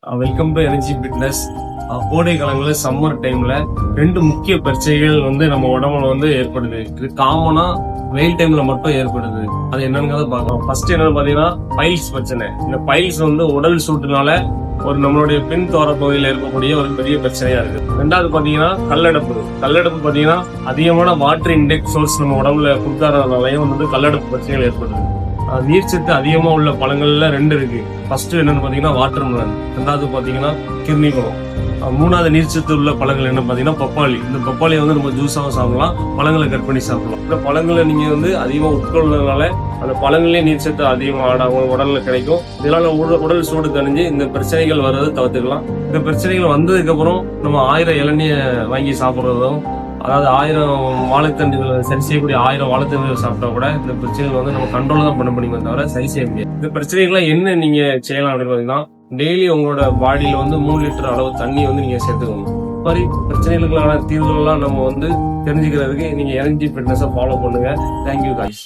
Welcome to energy fitness. கோடை காலங்களில் summer டைம்ல ரெண்டு முக்கிய பிரச்சனைகள் நம்ம உடம்புல ஏற்படுது. இது காமனா வெயில் டைம்ல மட்டும் ஏற்படுது. அது என்னன்னு பார்க்கலாம். ஃபர்ஸ்ட் என்னன்னு பாத்தீங்கன்னா பைல்ஸ் பிரச்சனை. இந்த பைல்ஸ் உடல் சூட்டுனால நம்மளுடைய பின் தோர பகுதியில் இருக்கக்கூடிய ஒரு பெரிய பிரச்சனையா இருக்கு. ரெண்டாவது பாத்தீங்கன்னா கல்லடப்பு பாத்தீங்கன்னா அதிகமான வாட்டர் இன்டேக் சோர்ஸ் நம்ம உடம்புல கொடுக்காதனாலையும் கல்லடப்பு பிரச்சனைகள் ஏற்படுது. நீர்ச்சத்து அதிகமா உள்ள பழங்கள்ல ரெண்டு இருக்கு. ஃபர்ஸ்ட் என்னன்னு பாத்தீங்கன்னா வாட்டர் மெலன், ரெண்டாவது பாத்தீங்கன்னா கிர்னிபழம். மூணாவது நீர்ச்சத்து உள்ள பழங்கள் என்ன பாத்தீங்கன்னா பப்பாளி. இந்த பப்பாளியை நம்ம ஜூஸாவும் சாப்பிடலாம், பழங்களை கட் பண்ணி சாப்பிடலாம். இந்த பழங்களை நீங்க அதிகமா உட்கொள்றதுனால அந்த பழங்களே நீர்ச்சத்து அதிகமா ஆடாகும் உடல்ல கிடைக்கும். இதனால உடல் சூடு தணிஞ்சு இந்த பிரச்சனைகள் வர்றதை தவிர்த்துக்கலாம். இந்த பிரச்சனைகள் வந்ததுக்கு அப்புறம் நம்ம 1000 இளநிய வாங்கி சாப்பிடுறதும், அதாவது 1000 வாழைத்தண்டுகள் சரி செய்யக்கூடிய 1000 வாழைத்தண்டுகள் சாப்பிட்டா கூட இந்த பிரச்சனைகள் நம்ம கண்ட்ரோல் தான் பண்ண முடியுமே தவிர சரி செய்ய முடியாது. இந்த பிரச்சனைகள்லாம் என்ன நீங்க செய்யலாம் அப்படின்னு பாத்தீங்கன்னா, டெய்லி உங்களோட பாடியில 3 லிட்டர் அளவு தண்ணி நீங்க சேர்த்துக்கணும். இந்த மாதிரி பிரச்சனைகளுக்கான தீர்வுகள்லாம் நம்ம தெரிஞ்சுக்கிறதுக்கு நீங்க எனர்ஜி ஃபிட்னஸை ஃபாலோ பண்ணுங்க. Thank you guys.